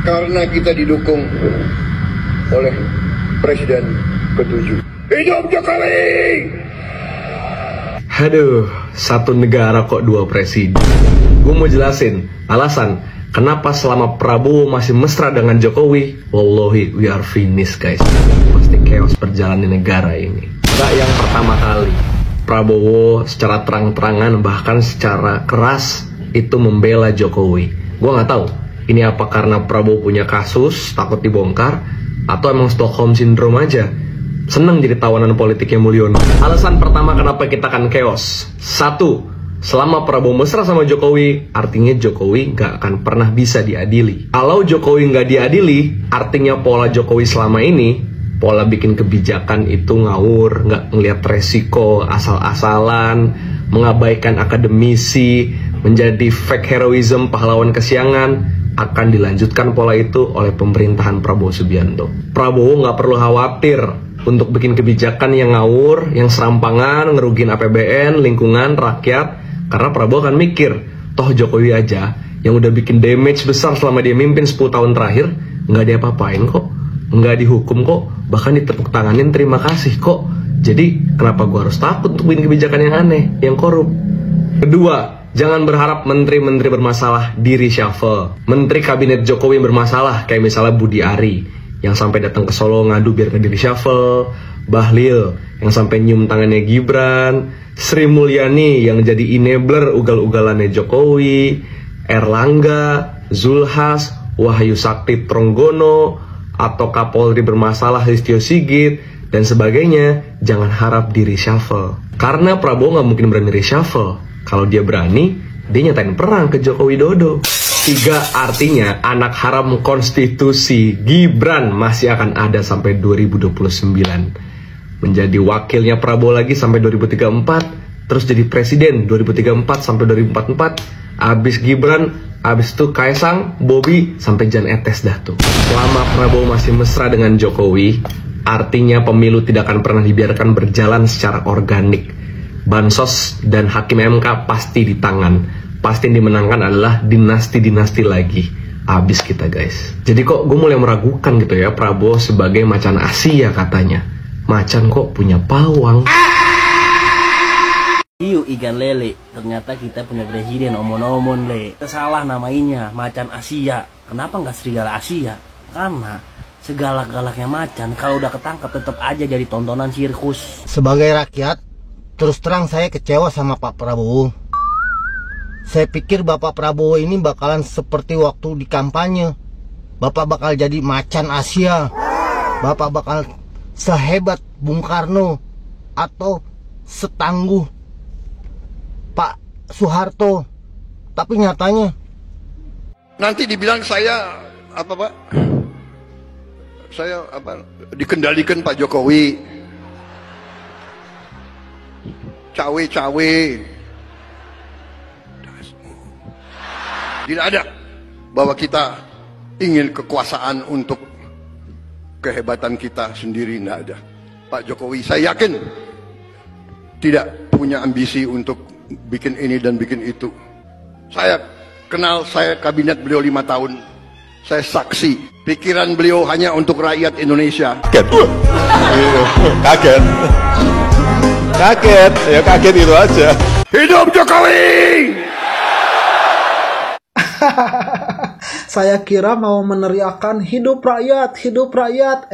karena kita didukung oleh Presiden ke-7. Hidup Jokowi! Aduh, satu negara kok dua presiden. Gue mau jelasin alasan kenapa selama Prabowo masih mesra dengan Jokowi, wallahi we are finished guys. Pasti chaos berjalan di negara ini. Gak yang pertama kali Prabowo secara terang-terangan bahkan secara keras itu membela Jokowi. Gue gak tahu ini apa karena Prabowo punya kasus takut dibongkar atau emang Stockholm Syndrome aja. Seneng jadi tawanan politiknya Mulyono. Alasan pertama kenapa kita akan chaos. Satu, selama Prabowo mesra sama Jokowi, artinya Jokowi gak akan pernah bisa diadili. Kalau Jokowi gak diadili, artinya pola Jokowi selama ini, pola bikin kebijakan itu ngawur, gak ngeliat resiko, asal-asalan, mengabaikan akademisi, menjadi fake heroism, pahlawan kesiangan, akan dilanjutkan pola itu oleh pemerintahan Prabowo Subianto. Prabowo gak perlu khawatir untuk bikin kebijakan yang ngawur, yang serampangan, ngerugiin APBN, lingkungan, rakyat. Karena Prabowo akan mikir, toh Jokowi aja yang udah bikin damage besar selama dia mimpin 10 tahun terakhir, nggak diapa-apain kok, nggak dihukum kok, bahkan ditepuk tanganin terima kasih kok. Jadi kenapa gue harus takut untuk bikin kebijakan yang aneh, yang korup? Kedua, jangan berharap menteri-menteri bermasalah di reshuffle. Menteri kabinet Jokowi yang bermasalah, kayak misalnya Budi Ari, yang sampai datang ke Solo ngadu biar nggak di reshuffle, Bahlil yang sampai nyium tangannya Gibran, Sri Mulyani yang jadi enabler ugal-ugalannya Jokowi, Erlangga, Zulhas, Wahyu Sakti Tronggono, atau Kapolri bermasalah Listio Sigit, dan sebagainya. Jangan harap di reshuffle, karena Prabowo nggak mungkin berani reshuffle. Kalau dia berani, dia nyatain perang ke Joko Widodo. Tiga, artinya anak haram konstitusi Gibran masih akan ada sampai 2029. Menjadi wakilnya Prabowo lagi sampai 2034. Terus jadi presiden 2034 sampai 2044. Abis Gibran, abis itu Kaisang, Bobi, sampai Jan Etes dah tuh. Selama Prabowo masih mesra dengan Jokowi, artinya pemilu tidak akan pernah dibiarkan berjalan secara organik. Bansos dan Hakim MK pasti di tangan. Pasti yang dimenangkan adalah dinasti-dinasti lagi. Abis kita guys. Jadi kok gue mulai meragukan gitu ya, Prabowo sebagai macan Asia katanya. Macan kok punya pawang. Iu ikan lele, ternyata kita punya presiden omon-omon le. Salah namanya, macan Asia. Kenapa nggak serigala Asia? Karena segalak-galaknya macan kalau udah ketangkap tetap aja jadi tontonan sirkus. Sebagai rakyat, terus terang saya kecewa sama Pak Prabowo. Saya pikir Bapak Prabowo ini bakalan seperti waktu di kampanye. Bapak bakal jadi macan Asia. Bapak bakal sehebat Bung Karno atau setangguh Pak Soeharto. Tapi nyatanya Nanti dibilang saya apa Pak? Saya apa? Dikendalikan Pak Jokowi. Cawe-cawe. Tidak ada bahwa kita ingin kekuasaan untuk kehebatan kita sendiri, tidak ada. Pak Jokowi saya yakin tidak punya ambisi untuk bikin ini dan bikin itu. Saya kenal, saya kabinet beliau 5 tahun. Saya saksi, pikiran beliau hanya untuk rakyat Indonesia. Kaget. Kaget, ya kaget itu aja. Hidup Jokowi! Saya kira mau meneriakan hidup rakyat, hidup rakyat.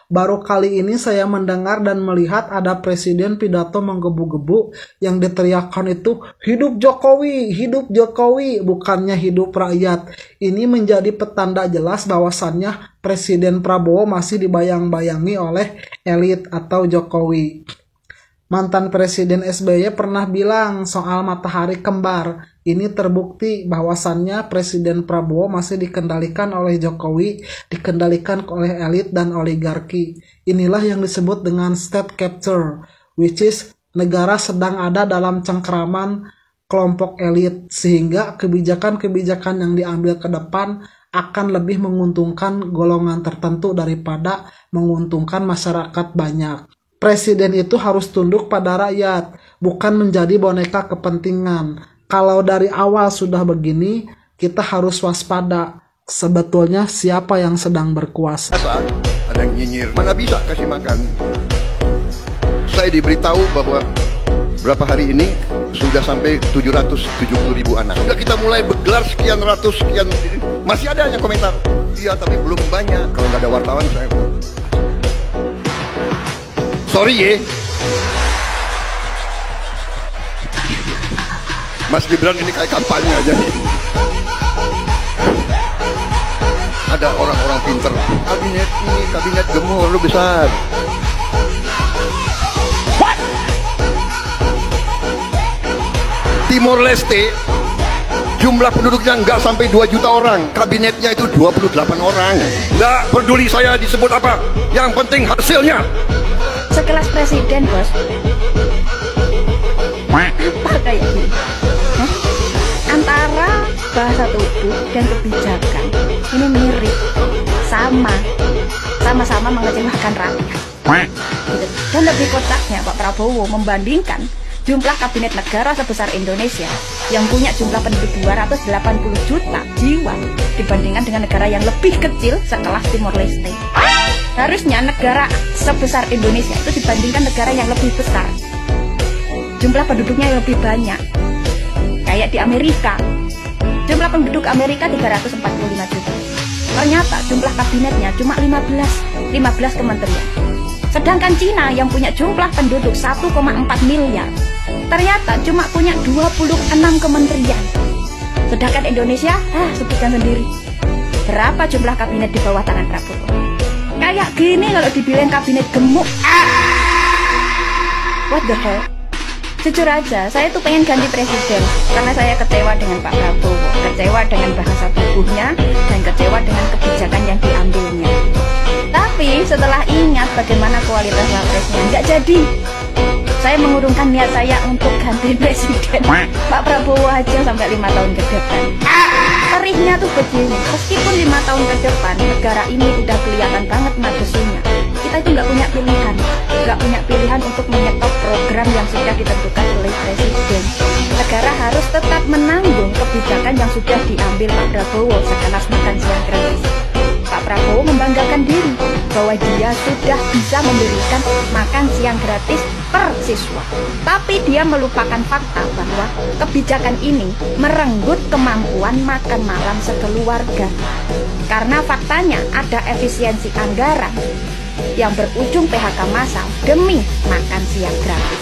Baru kali ini saya mendengar dan melihat ada presiden pidato menggebu-gebu yang diteriakkan itu hidup Jokowi, bukannya hidup rakyat. Ini menjadi petanda jelas bahwasannya Presiden Prabowo masih dibayang-bayangi oleh elit atau Jokowi. Mantan Presiden SBY pernah bilang soal matahari kembar. Ini terbukti bahwasannya Presiden Prabowo masih dikendalikan oleh Jokowi, dikendalikan oleh elit dan oligarki. Inilah yang disebut dengan state capture, which is negara sedang ada dalam cengkeraman kelompok elit, sehingga kebijakan-kebijakan yang diambil ke depan akan lebih menguntungkan golongan tertentu daripada menguntungkan masyarakat banyak. Presiden itu harus tunduk pada rakyat, bukan menjadi boneka kepentingan. Kalau dari awal sudah begini, kita harus waspada. sebetulnya siapa yang sedang berkuasa. Ada yang nyinyir, mana bisa kasih makan. Saya diberitahu bahwa berapa hari ini sudah sampai 770.000 anak. Sudah kita mulai bergelar sekian ratus, sekian. Masih ada yang komentar. Iya, tapi belum banyak. Kalau nggak ada wartawan, saya... Sorry ya. Mas Gibran ini kayak kampanye aja nih. Ada orang-orang pinter. Kabinet ini, kabinet gemuk, lu besar. Timor Leste jumlah penduduknya nggak sampai 2 juta orang, kabinetnya itu 28 orang. Nggak peduli saya disebut apa, yang penting hasilnya. Sekelas presiden, bos. Apa kayak gini? Antara bahasa tubuh dan kebijakan ini mirip, sama-sama mengecewakan rakyat. Dan lebih kocaknya Pak Prabowo membandingkan jumlah kabinet negara sebesar Indonesia yang punya jumlah penduduk 280 juta jiwa dibandingkan dengan negara yang lebih kecil sekelas Timor Leste. Harusnya negara sebesar Indonesia itu dibandingkan negara yang lebih besar, jumlah penduduknya yang lebih banyak. Kayak di Amerika, jumlah penduduk Amerika 345 juta. Ternyata jumlah kabinetnya cuma 15 kementerian. Sedangkan Cina yang punya jumlah penduduk 1,4 miliar, ternyata cuma punya 26 kementerian. Sedangkan Indonesia, sebutkan sendiri, berapa jumlah kabinet di bawah tangan Prabowo? Kayak gini kalau dibilang kabinet gemuk. What the hell? Jujur aja, saya tuh pengen ganti presiden karena saya kecewa dengan Pak Prabowo, kecewa dengan bahasa tubuhnya, dan kecewa dengan kebijakan yang diambilnya. Tapi setelah ingat bagaimana kualitas wapresnya, nggak jadi. Saya mengurungkan niat saya untuk ganti presiden Pak Prabowo aja sampai 5 tahun ke depan. Perihnya tuh begini, meskipun 5 tahun ke depan negara ini udah kelihatan banget majusinya, kita itu nggak punya pilihan untuk menyetop program yang sudah ditentukan oleh presiden. Negara harus tetap menanggung kebijakan yang sudah diambil Pak Prabowo, sekelas makan siang gratis. Pak Prabowo membanggakan diri bahwa dia sudah bisa memberikan makan siang gratis per siswa. Tapi dia melupakan fakta bahwa kebijakan ini merenggut kemampuan makan malam sekeluarga. Karena faktanya ada efisiensi anggaran yang berujung PHK massal demi makan siang gratis.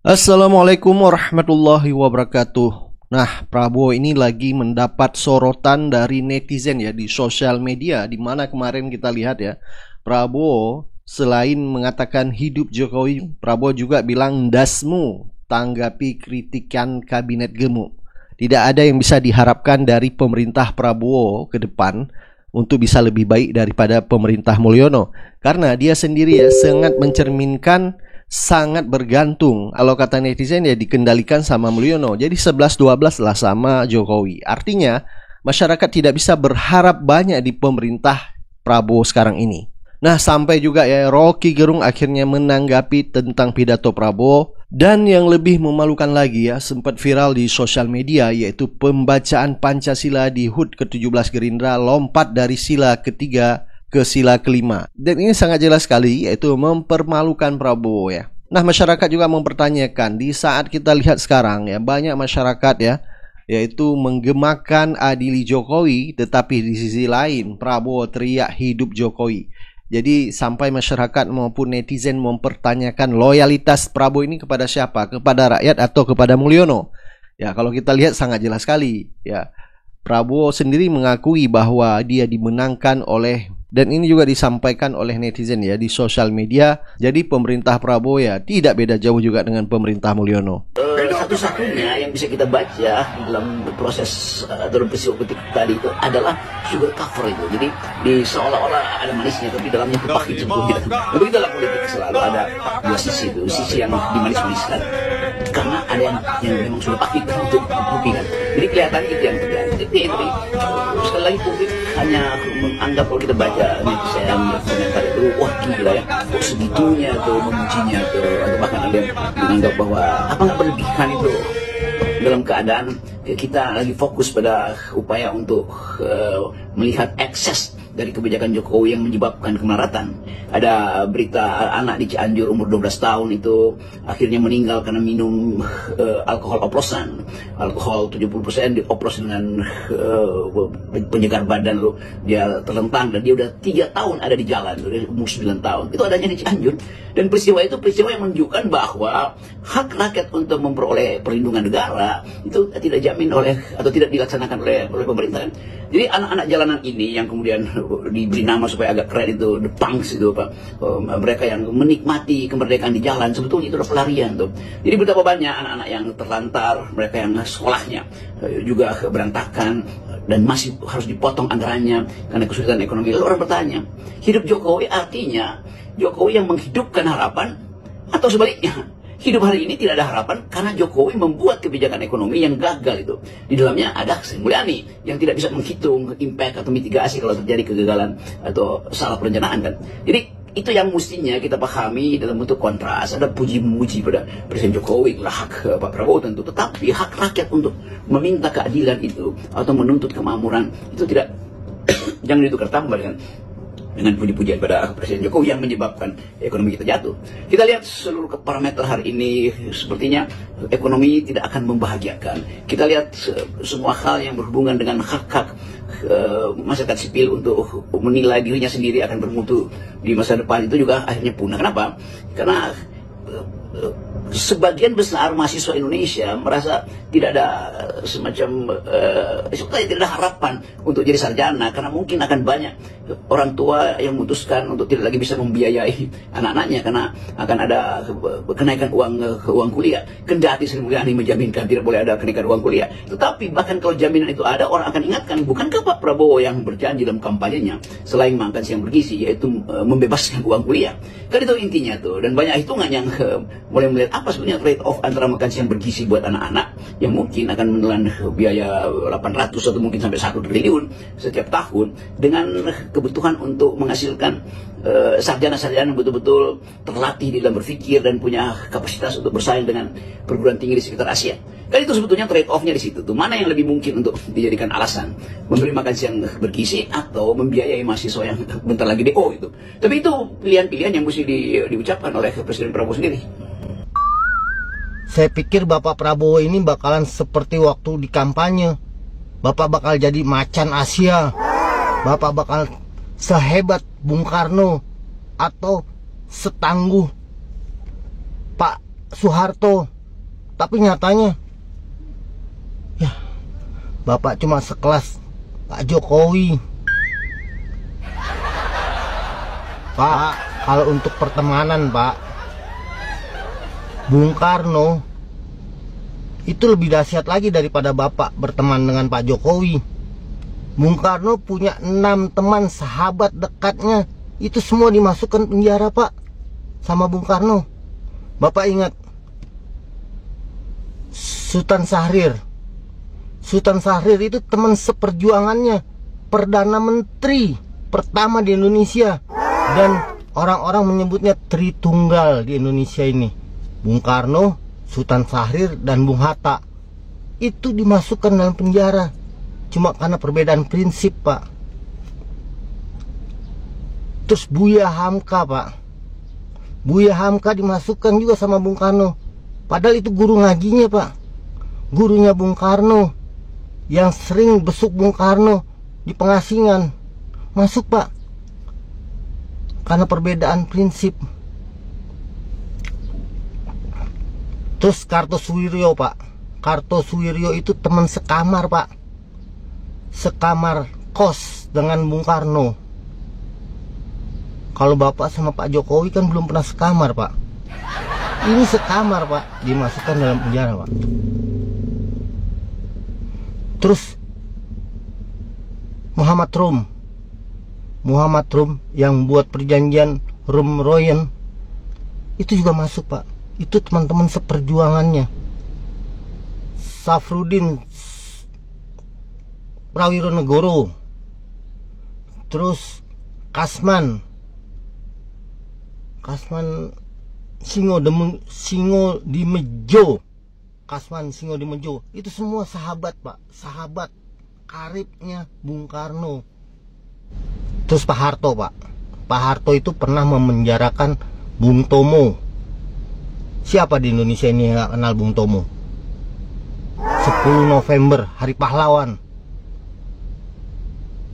Assalamualaikum warahmatullahi wabarakatuh. Nah, Prabowo ini lagi mendapat sorotan dari netizen ya di sosial media, di mana kemarin kita lihat ya, Prabowo selain mengatakan hidup Jokowi, Prabowo juga bilang dasmu tanggapi kritikan kabinet gemuk. Tidak ada yang bisa diharapkan dari pemerintah Prabowo ke depan untuk bisa lebih baik daripada pemerintah Mulyono, karena dia sendiri ya sangat mencerminkan, sangat bergantung, kalau kata netizen ya, dikendalikan sama Mulyono. Jadi 11-12 lah sama Jokowi. Artinya masyarakat tidak bisa berharap banyak di pemerintah Prabowo sekarang ini. Nah, sampai juga ya Rocky Gerung akhirnya menanggapi tentang pidato Prabowo. Dan yang lebih memalukan lagi ya, sempat viral di sosial media, yaitu pembacaan Pancasila di HUT ke-17 Gerindra lompat dari sila ketiga ke sila kelima. Dan ini sangat jelas sekali, yaitu mempermalukan Prabowo ya. Nah, masyarakat juga mempertanyakan, di saat kita lihat sekarang ya, banyak masyarakat ya, yaitu menggemakan adili Jokowi, tetapi di sisi lain Prabowo teriak hidup Jokowi. Jadi sampai masyarakat maupun netizen mempertanyakan loyalitas Prabowo ini kepada siapa? Kepada rakyat atau kepada Mulyono? Ya, kalau kita lihat sangat jelas sekali ya. Prabowo sendiri mengakui bahwa dia dimenangkan oleh, dan ini juga disampaikan oleh netizen ya di sosial media. Jadi pemerintah Prabowo ya tidak beda jauh juga dengan pemerintah Mulyono. Satu-satunya yang bisa kita baca dalam proses dalam peristiwa ketik tadi itu adalah sugar cover itu. Jadi di seolah-olah ada manisnya tapi dalamnya itu pahit. Begitu dalam politik selalu ada dua sisi itu, sisi yang dimanis-maniskan karena ada yang memang sudah pahit untuk dibuktikan. Jadi kelihatan itu yang terjadi. Jadi sekali lagi publik hanya menganggap kalau kita baca netizen komentar itu, wah gila ya, kok segitunya tuh memujinya tuh, atau bahkan ada yang menganggap bahwa apa nggak berlebihan itu dalam keadaan kita lagi fokus pada upaya untuk melihat ekses dari kebijakan Jokowi yang menyebabkan kemelaratan. Ada berita anak di Cianjur umur 12 tahun itu akhirnya meninggal karena minum alkohol oplosan. Alkohol 70% dioplos dengan penyegar badan loh. Dia terlentang dan dia udah 3 tahun ada di jalan, dari umur 9 tahun. Itu adanya di Cianjur. Dan peristiwa itu peristiwa yang menunjukkan bahwa hak rakyat untuk memperoleh perlindungan negara itu tidak dijamin oleh atau tidak dilaksanakan oleh pemerintah. Jadi anak-anak jalanan ini yang kemudian diberi nama supaya agak keren itu the punks itu Pak, mereka yang menikmati kemerdekaan di jalan, sebetulnya itu adalah pelarian tuh. Jadi betapa banyak anak-anak yang terlantar, mereka yang sekolahnya juga berantakan dan masih harus dipotong anggarannya karena kesulitan ekonomi. Lalu orang bertanya, hidup Jokowi artinya Jokowi yang menghidupkan harapan atau sebaliknya? Hidup hari ini tidak ada harapan karena Jokowi membuat kebijakan ekonomi yang gagal itu. Di dalamnya ada Sri Mulyani yang tidak bisa menghitung impact atau mitigasi kalau terjadi kegagalan atau salah perencanaan kan. Jadi itu yang mestinya kita pahami dalam bentuk kontras. Ada puji-memuji pada Presiden Jokowi, itulah hak Pak Prabowo tentu. Tetapi hak rakyat untuk meminta keadilan itu atau menuntut kemakmuran itu tidak jangan ditukar tambah dengan puji-pujian pada Presiden Jokowi yang menyebabkan ekonomi kita jatuh. Kita lihat seluruh parameter hari ini sepertinya ekonomi tidak akan membahagiakan. Kita lihat semua hal yang berhubungan dengan hak-hak masyarakat sipil untuk menilai dirinya sendiri akan bermutu di masa depan itu juga akhirnya punah. Kenapa? Karena sebagian besar mahasiswa Indonesia merasa tidak ada semacam sebetulnya tidak ada harapan untuk jadi sarjana karena mungkin akan banyak orang tua yang memutuskan untuk tidak lagi bisa membiayai anak-anaknya karena akan ada kenaikan uang kuliah. Kendati Sri Mulyani menjaminkan tidak boleh ada kenaikan uang kuliah, tetapi bahkan kalau jaminan itu ada, orang akan ingatkan, bukankah Pak Prabowo yang berjanji dalam kampanyenya selain makan siang bergizi yaitu membebaskan uang kuliah? Kan itu intinya tuh. Dan banyak hitungan yang mulai melihat apa sebenarnya trade off antara makan siang bergizi buat anak-anak yang mungkin akan menelan biaya 800 atau mungkin sampai 1 triliun setiap tahun dengan kebutuhan untuk menghasilkan sarjana-sarjana yang betul-betul terlatih di dalam berpikir dan punya kapasitas untuk bersaing dengan perguruan tinggi di sekitar Asia. Kan itu sebetulnya trade off-nya di situ tuh. Mana yang lebih mungkin untuk dijadikan alasan? Memberi makan siang bergizi atau membiayai mahasiswa yang bentar lagi DO itu. Tapi itu pilihan-pilihan yang mesti diucapkan oleh Presiden Prabowo sendiri. Saya pikir Bapak Prabowo ini bakalan seperti waktu di kampanye. Bapak bakal jadi macan Asia. Bapak bakal sehebat Bung Karno atau setangguh Pak Soeharto. Tapi nyatanya ya Bapak cuma sekelas Pak Jokowi. Pak, kalau untuk pertemanan Pak, Bung Karno itu lebih dahsyat lagi daripada Bapak berteman dengan Pak Jokowi. Bung Karno punya 6 teman sahabat dekatnya, itu semua dimasukkan penjara Pak sama Bung Karno. Bapak ingat Sultan Syahrir. Sultan Syahrir itu teman seperjuangannya, Perdana Menteri pertama di Indonesia, dan orang-orang menyebutnya Tritunggal di Indonesia ini. Bung Karno, Sultan Syahrir, dan Bung Hatta itu dimasukkan dalam penjara cuma karena perbedaan prinsip Pak. Terus Buya Hamka Pak, Buya Hamka dimasukkan juga sama Bung Karno, padahal itu guru ngajinya Pak, gurunya Bung Karno yang sering besuk Bung Karno di pengasingan, masuk Pak karena perbedaan prinsip. Terus Kartosuwiryo Pak, Kartosuwiryo itu teman sekamar Pak, sekamar kos dengan Bung Karno. Kalau Bapak sama Pak Jokowi kan belum pernah sekamar Pak, ini sekamar Pak, dimasukkan dalam penjara Pak. Terus Muhammad Rum yang buat perjanjian Rum-Royen itu juga masuk Pak, itu teman-teman seperjuangannya. Safrudin Prawironegoro terus Kasman Singo di Mejo, Kasman Singo di Mejo, itu semua sahabat Pak, sahabat karibnya Bung Karno. Terus Pak Harto Pak, Pak Harto itu pernah memenjarakan Bung Tomo. Siapa di Indonesia ini yang gak kenal Bung Tomo? 10 November, Hari Pahlawan,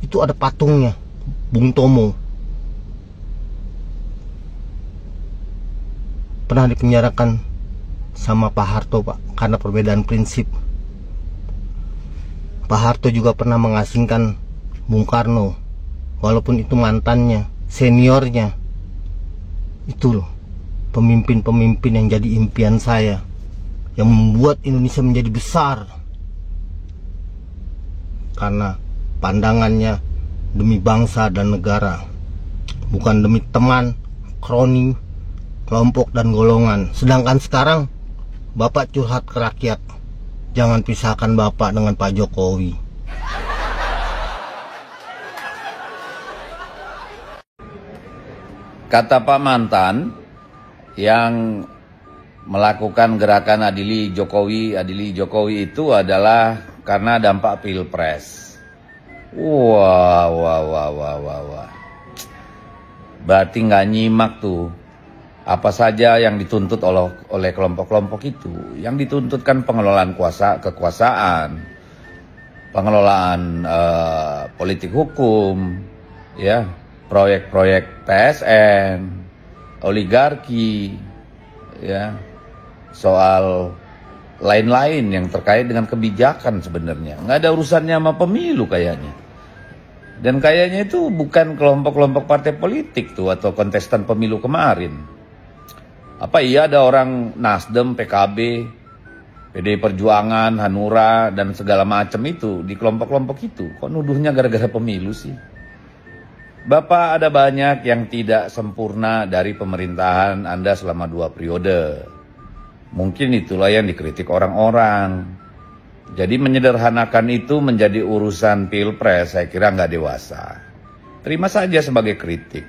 itu ada patungnya Bung Tomo. Pernah dipenjarakan sama Pak Harto Pak, karena perbedaan prinsip. Pak Harto juga pernah mengasingkan Bung Karno, walaupun itu mantannya, seniornya. Itu loh pemimpin-pemimpin yang jadi impian saya, yang membuat Indonesia menjadi besar, karena pandangannya demi bangsa dan negara, bukan demi teman, kroni, kelompok dan golongan. Sedangkan sekarang Bapak curhat ke rakyat. Jangan pisahkan Bapak dengan Pak Jokowi. Kata Pak mantan yang melakukan gerakan adili Jokowi itu adalah karena dampak Pilpres. Wah. Berarti nggak nyimak tuh apa saja yang dituntut oleh kelompok-kelompok itu. Yang dituntutkan pengelolaan kekuasaan, pengelolaan politik hukum, ya, proyek-proyek PSN, oligarki, ya, soal lain-lain yang terkait dengan kebijakan sebenarnya. Nggak ada urusannya sama pemilu kayaknya. Dan kayaknya itu bukan kelompok-kelompok partai politik tuh atau kontestan pemilu kemarin. Apa iya ada orang Nasdem, PKB, PDI Perjuangan, Hanura, dan segala macam itu di kelompok-kelompok itu? Kok nuduhnya gara-gara pemilu sih? Bapak, ada banyak yang tidak sempurna dari pemerintahan Anda selama 2 periode. Mungkin itulah yang dikritik orang-orang. Jadi menyederhanakan itu menjadi urusan Pilpres, saya kira nggak dewasa. Terima saja sebagai kritik.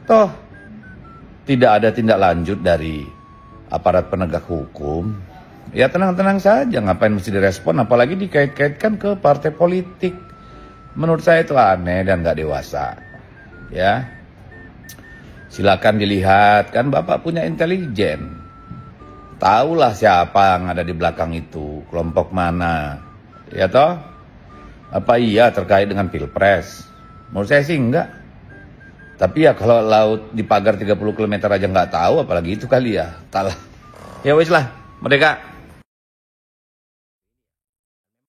Toh, tidak ada tindak lanjut dari aparat penegak hukum. Ya tenang-tenang saja, ngapain mesti direspon, apalagi dikait-kaitkan ke partai politik. Menurut saya itu aneh dan nggak dewasa. Ya, silakan dilihat, kan Bapak punya intelijen. Tahulah siapa yang ada di belakang itu, kelompok mana. Ya toh? Apa iya terkait dengan Pilpres? Menurut saya sih enggak. Tapi ya kalau laut dipagar 30 km aja nggak tahu, apalagi itu kali ya. Talah. Ya wis lah, merdeka.